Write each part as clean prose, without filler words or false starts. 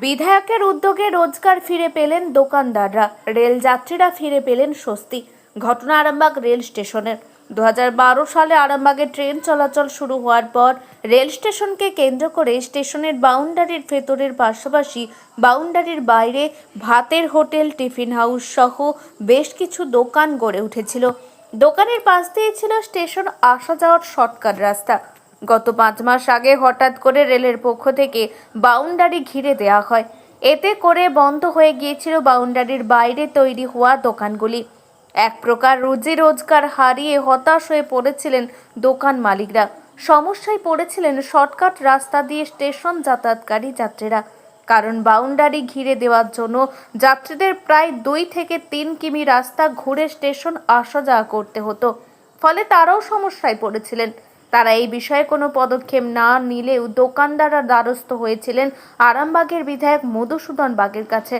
বিধায়কের উদ্যোগে রোজগার ফিরে পেলেন দোকানদাররা, রেল যাত্রীরা ফিরে পেলেন স্বস্তি। ঘটনা আরামবাগ রেল স্টেশনের। 2012 সালে আরামবাগে ট্রেন চলাচল শুরু হওয়ার পর রেল স্টেশনকে কেন্দ্র করে স্টেশনের বাউন্ডারির ভেতরের পাশাপাশি বাউন্ডারির বাইরে ভাতের হোটেল, টিফিন হাউস সহ বেশ কিছু দোকান গড়ে উঠেছিল। দোকানের পাশ দিয়ে ছিল স্টেশন আসা যাওয়ার শর্টকাট রাস্তা। গত 5 মাস আগে হঠাৎ করে রেলের পক্ষ থেকে বাউন্ডারি ঘিরে দেওয়া হয়। এতে করে বন্ধ হয়ে গিয়েছিল বাউন্ডারির বাইরে তৈরি হওয়া দোকানগুলি। এক প্রকার রুজি রোজগার হারিয়ে হতাশ হয়ে পড়েছিলেন দোকান মালিকরা। সমস্যায় পড়েছিলেন শর্টকাট রাস্তা দিয়ে স্টেশন যাতায়াতকারী যাত্রীরা। কারণ বাউন্ডারি ঘিরে দেওয়ার জন্য যাত্রীদের প্রায় 2 থেকে 3 কিমি রাস্তা ঘুরে স্টেশন আসা যাওয়া করতে হতো। ফলে তারাও সমস্যায় পড়েছিলেন। তারা এই বিষয়ে কোনো পদক্ষেপ না নিলেও দোকানদাররা দ্বারস্থ হয়েছিলেন আরামবাগের বিধায়ক মধুসূদন বাগের কাছে।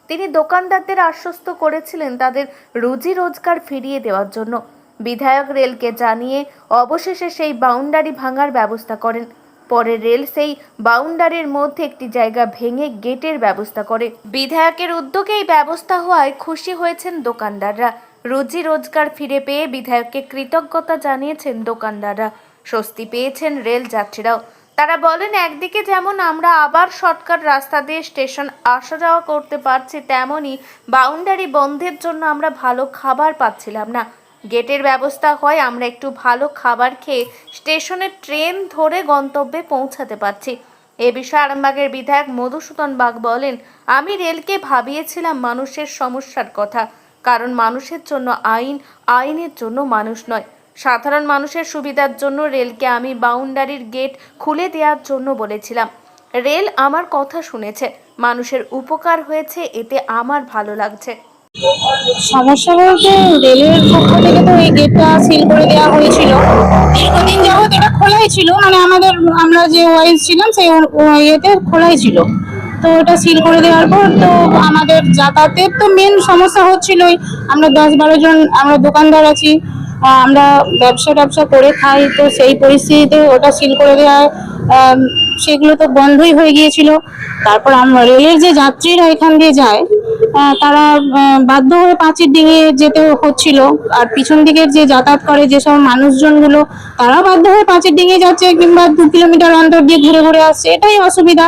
তিনি দোকানদারদের আশ্বস্ত করেছিলেন তাদের রুজি রোজগার ফিরিয়ে দেওয়ার জন্য। বিধায়ক রেলকে জানিয়ে অবশেষে সেই বাউন্ডারি ভাঙার ব্যবস্থা করেন। পরে রেল সেই বাউন্ডারির মধ্যে একটি জায়গা ভেঙে গেটের ব্যবস্থা করে। বিধায়কের উদ্যোগে এই ব্যবস্থা হওয়ায় খুশি হয়েছেন দোকানদাররা। রুজি রোজগার ফিরে পেয়ে বিধায়ককে কৃতজ্ঞতা জানিয়েছেন দোকানদাররা। স্বস্তি পেয়েছেন রেল যাত্রীরাও। তারা বলেন, একদিকে যেমন আমরা আবার শর্টকাট রাস্তা দিয়ে স্টেশন আসা যাওয়া করতে পারছি, তেমনই বাউন্ডারি বন্ধের জন্য আমরা ভালো খাবার পাচ্ছিলাম না। গেটের ব্যবস্থা হয় আমরা একটু ভালো খাবার খেয়ে স্টেশনে ট্রেন ধরে গন্তব্যে পৌঁছাতে পারছি। এ বিষয়ে আরামবাগের বিধায়ক মধুসূদন বাগ বলেন, আমি রেলকে ভাবিয়েছিলাম মানুষের সমস্যার কথা, কারণ মানুষের জন্য আইন, আইনের জন্য মানুষ নয়। সাধারণ মানুষের সুবিধার জন্য রেলকে আমি বাউন্ডারির গেট খুলে দেওয়ার জন্য বলেছিলাম। রেল আমার কথা শুনেছে, মানুষের উপকার হয়েছে, এতে আমার ভালো লাগছে। সমস্যা বলতে রেলের পক্ষ থেকে তো এই গেটটা সিল করে দেওয়া হয়েছিল। দীর্ঘদিন যাবত এটা খোলাই ছিল, মানে আমরা যে ওয়াইজ ছিলাম সেই ইয়েতে খোলাই ছিল। তো এটা সিল করে দেওয়ার পর তো আমাদের যাতায়াতের তো মেন সমস্যা হচ্ছিলই। আমরা 10-12 জন আমরা দোকানদার আছি, আমরা ব্যবসা করে খাই। তো সেই পরিস্থিতিতে ওটা সিল করে দেওয়ায় সেগুলো তো বন্ধই হয়ে গিয়েছিল। তারপর আমরা রেলের যে যাত্রীরা এখান দিয়ে যায়, তারা বাধ্য হয়ে পাঁচির ডিঙিয়ে যেতে হচ্ছিল। আর পিছন দিকের যে যাতায়াত করে যেসব মানুষজনগুলো, তারা বাধ্য হয়ে পাঁচির ডিঙিয়ে যাচ্ছে, কিংবা 2 কিলোমিটার অন্তর দিয়ে ঘুরে ঘুরে আসছে। এটাই অসুবিধা,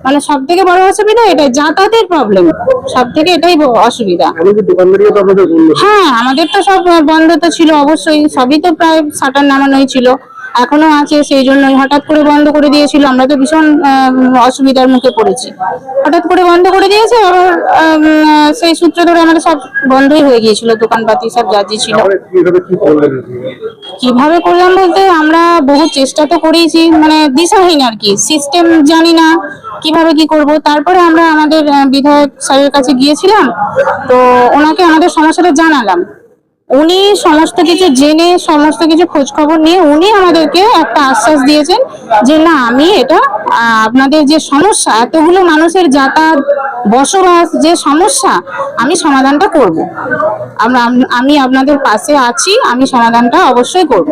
মানে সব থেকে বড় অসুবিধা এটাই, যাতায়াতের প্রবলেম সব থেকে এটাই অসুবিধা। হ্যাঁ, আমাদের তো সব বন্ধ তো ছিল অবশ্যই, সবই তো প্রায় শাটার নামানোই ছিল, এখনো আছে। সেই জন্যই হঠাৎ করে বন্ধ করে দিয়েছিল। আমরা তো ভীষণ অসুবিধার মুখে পড়েছি। হঠাৎ করে বন্ধ করে দিয়েছে, আবার সেই সূত্র ধরে আমাদের সব বন্ধই হয়ে গিয়েছিল, দোকানপাতি সব যাচ্ছি ছিল। কিভাবে করলাম বলতে, আমরা বহু চেষ্টা তো করেছি, মানে দিশাহীন আর কি, সিস্টেম জানি না কিভাবে কি করব। তারপরে আমরা আমাদের বিধায়ক স্যারের কাছে গিয়েছিলাম, তো ওনাকে আমাদের সমস্যাটা জানালাম। উনি সমস্ত কিছু জেনে, সমস্ত কিছু খোঁজ খবর নিয়ে উনি আমাদেরকে একটা আশ্বাস দিয়েছেন যে না, আমি এটা আপনাদের যে সমস্যা, এতগুলো মানুষের যাতায়াত বসবাস যে সমস্যা, আমি সমাধানটা করব। আমি আপনাদের পাশে আছি, আমি সমাধানটা অবশ্যই করব।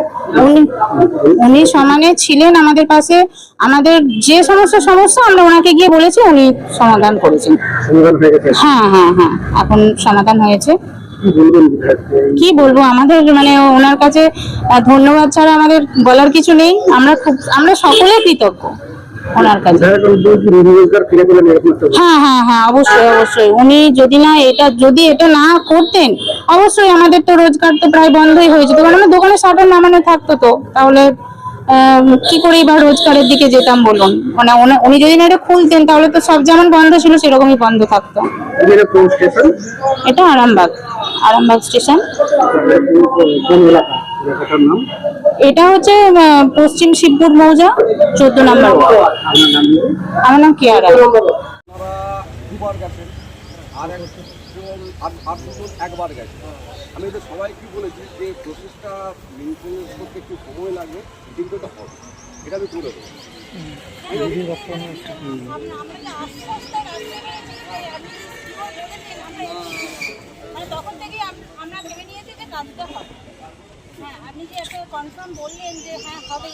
উনি সমানে ছিলেন আমাদের পাশে। আমাদের যে সমস্যা আমরা ওনাকে গিয়ে বলেছি, উনি সমাধান করেছেন। হ্যাঁ হ্যাঁ হ্যাঁ, এখন সমাধান হয়েছে। কি বলবো, আমাদের মানে ওনার কাছে ধন্যবাদ ছাড়া আমাদের বলার কিছু নেই। আমরা সকলে কৃতজ্ঞ ওনার কাছে। হ্যাঁ হ্যাঁ হ্যাঁ, অবশ্যই। উনি যদি এটা না করতেন, অবশ্যই আমাদের তো রোজগার তো প্রায় বন্ধই হয়ে যেত, কারণ আমার দোকানে শাটার নামানো থাকতো। তো তাহলে কি করে এবার রোজগারের দিকে যেতাম বলুন? মানে উনি যদি না এটা খুলতেন, তাহলে তো সব যেমন বন্ধ ছিল সেরকমই বন্ধ থাকতো। এটা আরামবাগ স্টেশন। এটা হচ্ছে পশ্চিম শিবপুর মৌজা, 14 নম্বর। আমার নাম কিয়ারা। একবার গেছে। আমি তো সবাইকে বলেছি যে প্রসেসটা মেনটেনেন্স করতে একটু সময় লাগবে, কিন্তু এটা হবে, এটা আমি করে দেবো। তখন থেকেই আমরা ভেবে নিয়েছি যে কাজটা হবে। হ্যাঁ, আপনি যে এত কনফার্ম বললেন যে হ্যাঁ হবে,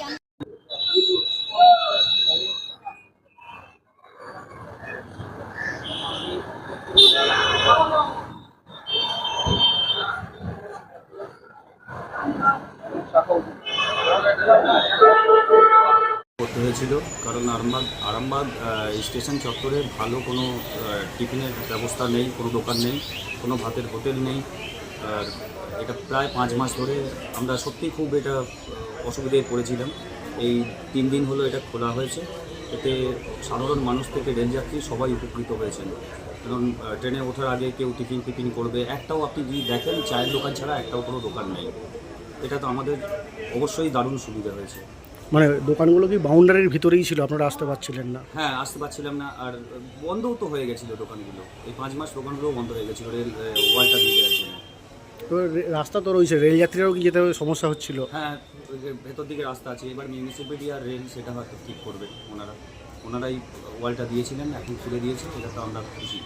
ছিল, কারণ আরামবাগ স্টেশন চত্বরে ভালো কোনো টিফিনের ব্যবস্থা নেই, কোনো দোকান নেই, কোনো ভাতের হোটেল নেই। আর এটা প্রায় 5 মাস ধরে আমরা সত্যিই খুব এটা অসুবিধায় পড়েছিলাম। এই 3 দিন হলো এটা খোলা হয়েছে। এতে সাধারণ মানুষ থেকে রেলযাত্রী সবাই উপকৃত হয়েছেন। কারণ ট্রেনে ওঠার আগে কেউ টিফিন করবে, একটাও আপনি যদি দেখেন চায়ের দোকান ছাড়া একটাও কোনো দোকান নেই। এটা তো আমাদের অবশ্যই দারুণ সুবিধা হয়েছে। মানে দোকানগুলো কি বাউন্ডারির ভিতরেই ছিল, আপনারা আসতে পারছিলেন না? হ্যাঁ, আসতে পারছিলাম না, আর বন্ধও তো হয়ে গেছিলো দোকানগুলো। এই 5 মাস দোকানগুলো বন্ধ হয়ে গেছিলো রেল ওয়ালটা দিয়ে দেওয়ার জন্য। তো রাস্তা তো রয়েছে, রেলযাত্রীরাও কি যেতে সমস্যা হচ্ছিল? হ্যাঁ, ওই যে ভেতর দিকে রাস্তা আছে, এবার মিউনিসিপ্যালিটি আর রেল সেটা হয়তো ঠিক করবে। ওনারাই ওয়ালটা দিয়েছিলেন, এখন খুলে দিয়েছে। এটা তো আমরা খুশি,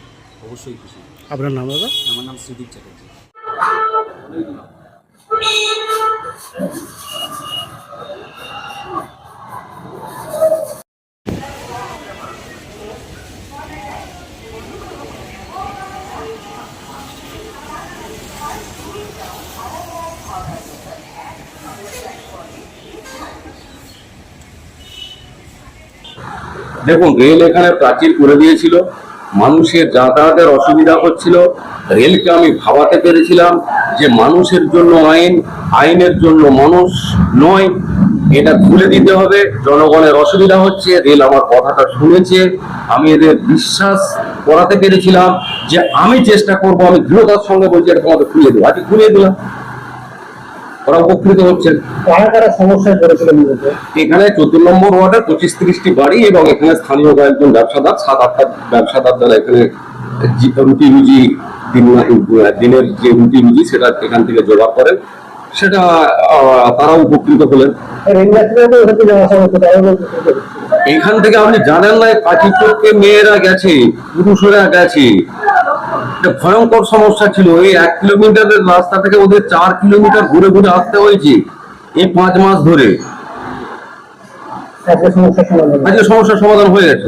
অবশ্যই খুশি। আপনার নাম দাদা? আমার নাম শ্রীদীপ চ্যাটার্জি। দেখুন, রেল এখানে প্রাচীর করে দিয়েছিল, মানুষের যাতায়াতের অসুবিধা হচ্ছিল। রেলকে আমি ভাবাতে পেরেছিলাম যে মানুষের জন্য আইন, আইনের জন্য মানুষ নয়, এটা খুলে দিতে হবে। জনগণের অসুবিধা হচ্ছে, রেল আমার কথাটা শুনেছে। আমি এদের বিশ্বাস করাতে পেরেছিলাম যে আমি চেষ্টা করব, আমি দৃঢ়তার সঙ্গে বলছি এটা তোমাকে খুলে দেবো। আজকে খুলে দিলাম, ওরা উপকৃত হচ্ছেন। কারা সমস্যায় পড়েছিল মূলত? এখানে 14 নম্বর ওয়ার্ডে 25-30টি বাড়ি এবং এখানে স্থানীয় কয়েকজন ব্যবসাদার, 7-8টা ব্যবসাদার দ্বারা এখানে রুটি রুজি দিনের যে রুটি রুজি সেটা এখান থেকে জোগাড় করেন, সেটা তারা উপকৃত হলেন। এখান থেকে আপনি জানেন না, কাঁচিপুরকে মেয়েরা গেছে, পুরুষেরা গেছে। ভয়ঙ্কর সমস্যা ছিল। এই 1 কিলোমিটারের রাস্তা থেকে ওদের 4 কিলোমিটার ঘুরে ঘুরে আসতে হয়েছে এই 5 মাস ধরে। আজকে সমস্যার সমাধান হয়ে গেছে।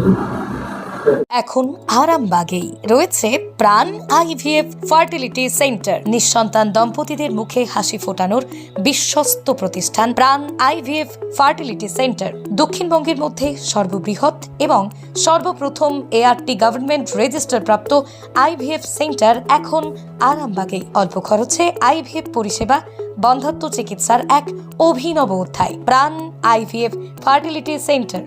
এখন আরামবাগেই রয়েছে প্রাণ আইভিএফ ফার্টিলিটি সেন্টার। নিঃসন্তান দম্পতিদের মুখে হাসি ফোটানোর বিশ্বস্ত প্রতিষ্ঠান প্রাণ আইভিএফ ফার্টিলিটি সেন্টার দক্ষিণবঙ্গের মধ্যে সর্ববৃহৎ এবং সর্বপ্রথম ART গভর্নমেন্ট রেজিস্টার প্রাপ্ত আইভিএফ সেন্টার এখন আরামবাগেই। অল্প খরচে আইভিএফ পরিষেবা, বন্ধ্যাত্ব চিকিৎসার এক অভিনব অধ্যায়। প্রাণ আইভিএফ ফার্টিলিটি সেন্টার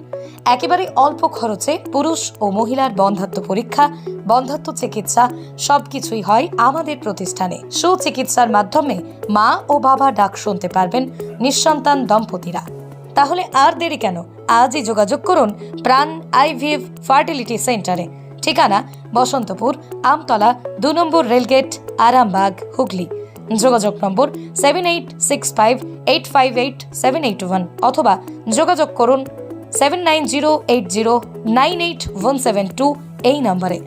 একেবারে অল্প খরচে পুরুষ ও মহিলার বন্ধ্যাত্ব পরীক্ষা, বন্ধ্যাত্ব চিকিৎসা সবকিছুই হয় আমাদের প্রতিষ্ঠানে। সুচিকিৎসার মাধ্যমে মা ও বাবা ডাক শুনতে পারবেন নিঃসন্তান দম্পতিরা। তাহলে আর দেরি কেন? আজই যোগাযোগ করুন প্রাণ আইভিএফ ফার্টিলিটি সেন্টারে। ঠিকানা বসন্তপুর, আমতলা, 2 নম্বর রেলগেট, আরামবাগ, হুগলি। যোগাযোগ নম্বর 7865858781 অথবা যোগাযোগ করুন 7908098172 এই নম্বরে।